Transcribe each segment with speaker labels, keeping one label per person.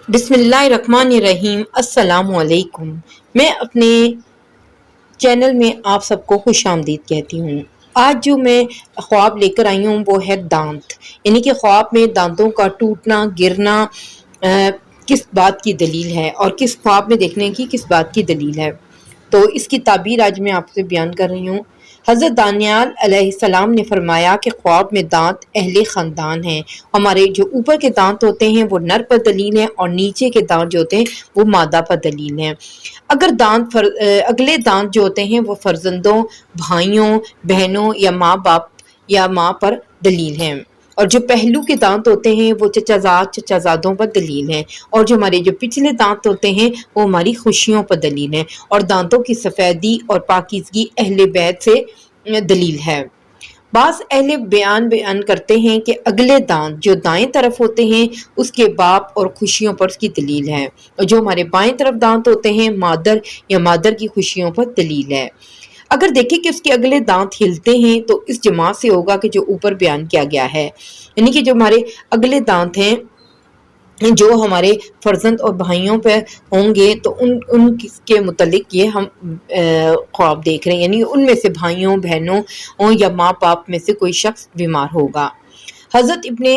Speaker 1: बिस्मिल्लाहिर्रहमानिर्रहीम। अस्सलामुअलैकुम। मैं अपने चैनल में आप सबको खुश आमदीद कहती हूँ। आज जो मैं ख्वाब लेकर आई हूँ वो है दांत, यानी कि ख्वाब में दांतों का टूटना गिरना किस बात की दलील है और किस ख्वाब में देखने की किस बात की दलील है। तो इसकी ताबीर आज मैं आपसे बयान कर रही हूँ। हज़रत दानियाल अलैहिस्सलाम ने फरमाया कि ख्वाब में दांत अहले ख़ानदान हैं। हमारे जो ऊपर के दांत होते हैं वो नर पर दलील हैं और नीचे के दांत जो होते हैं वो मादा पर दलील हैं। अगर अगले दांत जो होते हैं वो फर्जंदों, भाइयों, बहनों या माँ बाप या माँ पर दलील हैं, और जो पहलू के दांत होते हैं वो चचाजादों पर दलील हैं, और जो हमारे जो पिछले दांत होते हैं वो हमारी खुशियों पर दलील हैं, और दांतों की सफ़ेदी और पाकीज़गी अहले बैत से दलील है। बास अहले बयान करते हैं कि अगले दांत जो दाएं तरफ होते हैं उसके बाप और खुशियों पर उसकी दलील है, और जो हमारे बाएं तरफ दांत होते हैं मादर या मादर की खुशियों पर दलील है। अगर देखें कि उसके अगले दांत हिलते हैं तो इस जमात से होगा कि जो ऊपर बयान किया गया है, यानी कि जो हमारे अगले दांत हैं जो हमारे फर्जंद और भाइयों पे होंगे तो उनके मुतलिक ये हम ख्वाब देख रहे हैं, यानी उनमें से भाइयों बहनों या माँ बाप में से कोई शख्स बीमार होगा। हज़रत इब्ने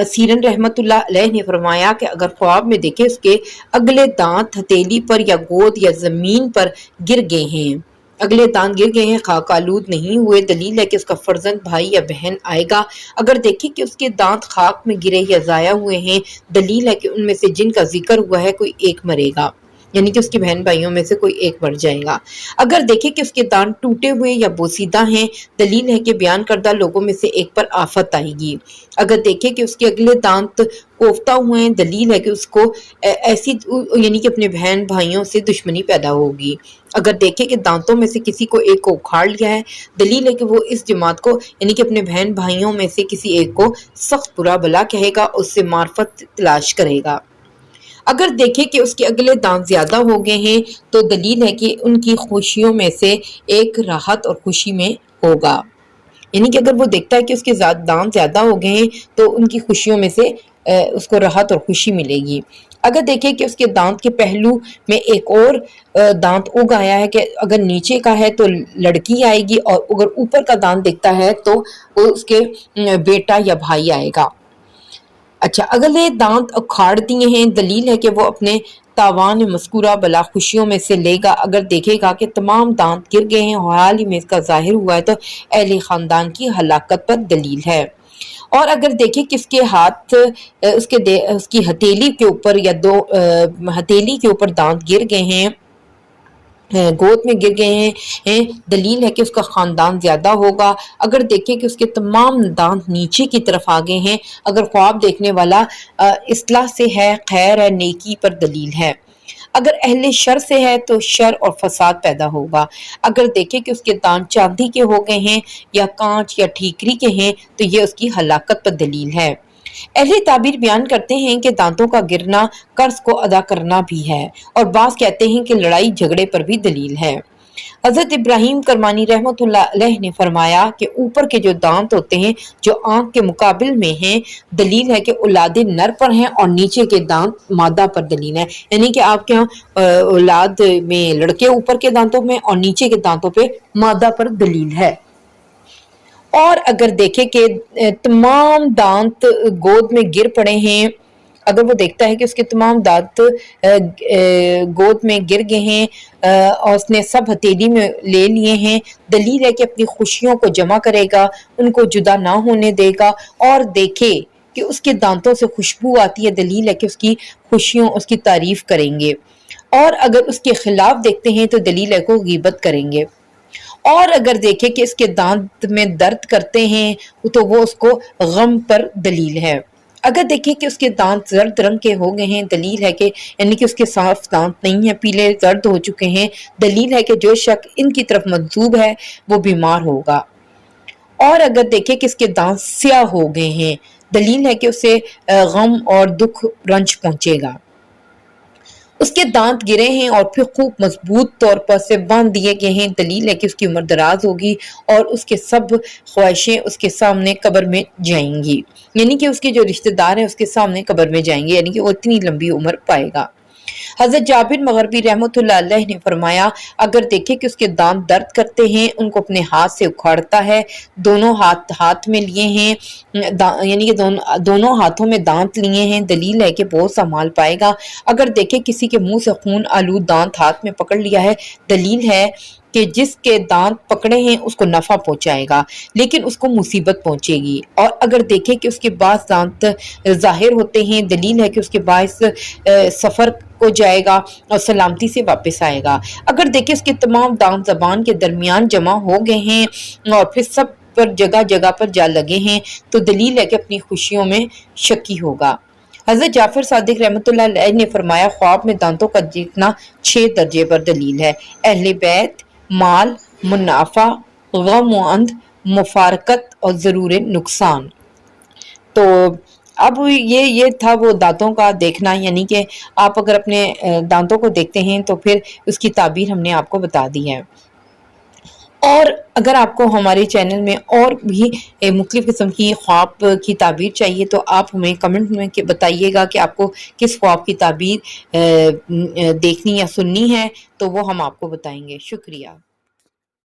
Speaker 1: सीरन रहमतुल्लाह अलैह ने फरमाया कि अगर ख्वाब में देखे उसके अगले दांत हथेली पर या गोद या ज़मीन पर गिर गए हैं, अगले दांत गिर गए हैं, खाक आलूद नहीं हुए, दलील है कि उसका फर्जंद भाई या बहन आएगा। अगर देखें कि उसके दांत खाक में गिरे या ज़ाया हुए हैं, दलील है कि उनमें से जिनका जिक्र हुआ है कोई एक मरेगा, यानी कि उसकी बहन भाइयों में से कोई एक मर जाएगा। अगर देखें कि उसके दांत टूटे हुए या बोसीदा हैं, दलील है कि बयान करदा लोगों में से एक पर आफत आएगी। अगर देखें कि उसके अगले दांत कोफ्ता हुए हैं, दलील है कि उसको ऐसी यानी कि अपने बहन भाइयों से दुश्मनी पैदा होगी। अगर देखें कि दांतों में से किसी को एक को उखाड़ लिया है, दलील है कि वो इस जमात को यानी कि अपने बहन भाइयों में से किसी एक को सख्त बुरा भला कहेगा, उससे मार्फत तलाश करेगा। अगर देखें कि उसके अगले दांत ज़्यादा हो गए हैं तो दलील है कि उनकी खुशियों में से एक राहत और खुशी में होगा, यानी कि अगर वो देखता है कि उसके दांत ज़्यादा हो गए हैं तो उनकी खुशियों में से उसको राहत और खुशी मिलेगी। अगर देखें कि उसके दांत के पहलू में एक और दांत उग आया है कि अगर नीचे का है तो लड़की आएगी, और अगर ऊपर का दांत दिखता है तो उसके बेटा या भाई आएगा। अच्छा, अगले दांत उखाड़ दिए हैं, दलील है कि वो अपने तावान मस्कुरा बला खुशियों में से लेगा। अगर देखेगा कि तमाम दांत गिर गए हैं और हाल ही में इसका जाहिर हुआ है तो अहले ख़ानदान की हलाकत पर दलील है। और अगर देखें कि इसके हाथ उसकी हथेली के ऊपर या दो हथेली के ऊपर दांत गिर गए हैं, गोद में गिर गए हैं, दलील है कि उसका ख़ानदान ज़्यादा होगा। अगर देखें कि उसके तमाम दांत नीचे की तरफ आ गए हैं, अगर ख्वाब देखने वाला इस्लाह से है, खैर है, नेकी पर दलील है। अगर अहले शर से है तो शर और फसाद पैदा होगा। अगर देखें कि उसके दांत चांदी के हो गए हैं या कांच या ठीकरी के हैं तो ये उसकी हलाकत पर दलील है। अहले ताबीर बयान करते हैं कि दांतों का गिरना कर्ज को अदा करना भी है, और बास कहते हैं कि लड़ाई झगड़े पर भी दलील है। हज़रत इब्राहीम करमानी रहमतुल्लाह अलैह ने फरमाया कि ऊपर के जो दांत होते हैं जो आंख के मुकाबिल में हैं, दलील है कि औलादे नर पर हैं, और नीचे के दांत मादा पर दलील है, यानी कि आपके यहाँ औलाद में लड़के ऊपर के दांतों में और नीचे के दांतों पे मादा पर दलील है। और अगर देखें कि तमाम दांत गोद में गिर पड़े हैं, अगर वो देखता है कि उसके तमाम दांत गोद में गिर गए हैं और उसने सब हथेली में ले लिए हैं, दलील है कि अपनी खुशियों को जमा करेगा, उनको जुदा ना होने देगा। और देखे कि उसके दांतों से खुशबू आती है, दलील है कि उसकी खुशियों उसकी तारीफ करेंगे। और अगर उसके खिलाफ देखते हैं तो दलील है को गीबत करेंगे। और अगर देखें कि इसके दांत में दर्द करते हैं तो वो उसको गम पर दलील है। अगर देखें कि उसके दांत जर्द रंग के हो गए हैं, दलील है कि यानी कि उसके साफ दांत नहीं है, पीले जर्द हो चुके हैं, दलील है कि जो शख्स इनकी तरफ मंसूब है वो बीमार होगा। और अगर देखें कि इसके दांत स्याह हो गए हैं, दलील है कि उसे गम और दुख रंज पहुंचेगा। اس کے دانت گرے ہیں اور پھر خوب مضبوط طور پر سے باندھ دیے گئے ہیں، دلیل ہے کہ اس کی عمر دراز ہوگی اور اس کے سب خواہشیں اس کے سامنے قبر میں جائیں گی، یعنی کہ اس کے جو رشتہ دار ہیں اس کے سامنے قبر میں جائیں گے، یعنی کہ وہ اتنی لمبی عمر پائے گا۔ حضرت جابر مغربی رحمۃ اللہ علیہ نے فرمایا، اگر دیکھے کہ اس کے دانت درد کرتے ہیں، ان کو اپنے ہاتھ سے اکھاڑتا ہے، دونوں ہاتھ میں لیے ہیں، یعنی کہ دونوں ہاتھوں میں دانت لیے ہیں، دلیل ہے کہ بہت سا مال پائے گا۔ اگر دیکھے کسی کے منہ سے خون آلود دانت ہاتھ میں پکڑ لیا ہے، دلیل ہے کہ جس کے دانت پکڑے ہیں اس کو نفع پہنچائے گا لیکن اس کو مصیبت پہنچے گی۔ اور اگر دیکھے کہ اس کے بعض دانت ظاہر ہوتے ہیں، دلیل ہے کہ اس کے باعث سفر کو جائے گا اور سلامتی سے واپس آئے گا۔ اگر دیکھے اس کے تمام دانت زبان کے درمیان جمع ہو گئے ہیں اور پھر سب پر جگہ جگہ پر جا لگے ہیں، تو دلیل ہے کہ اپنی خوشیوں میں شکی ہوگا۔ حضرت جعفر صادق رحمۃ اللہ علیہ نے فرمایا، خواب میں دانتوں کا دیکھنا 6 درجے پر دلیل ہے: اہل بیت، مال، منافع، غم و اندھ، مفارقت اور ضرور نقصان۔ تو اب یہ تھا وہ دانتوں کا دیکھنا، یعنی کہ آپ اگر اپنے دانتوں کو دیکھتے ہیں تو پھر اس کی تعبیر ہم نے آپ کو بتا دی ہے۔ اور اگر آپ کو ہمارے چینل میں اور بھی مختلف قسم کی خواب کی تعبیر چاہیے تو آپ ہمیں کمنٹ میں بتائیے گا کہ آپ کو کس خواب کی تعبیر دیکھنی یا سننی ہے، تو وہ ہم آپ کو بتائیں گے۔ شکریہ۔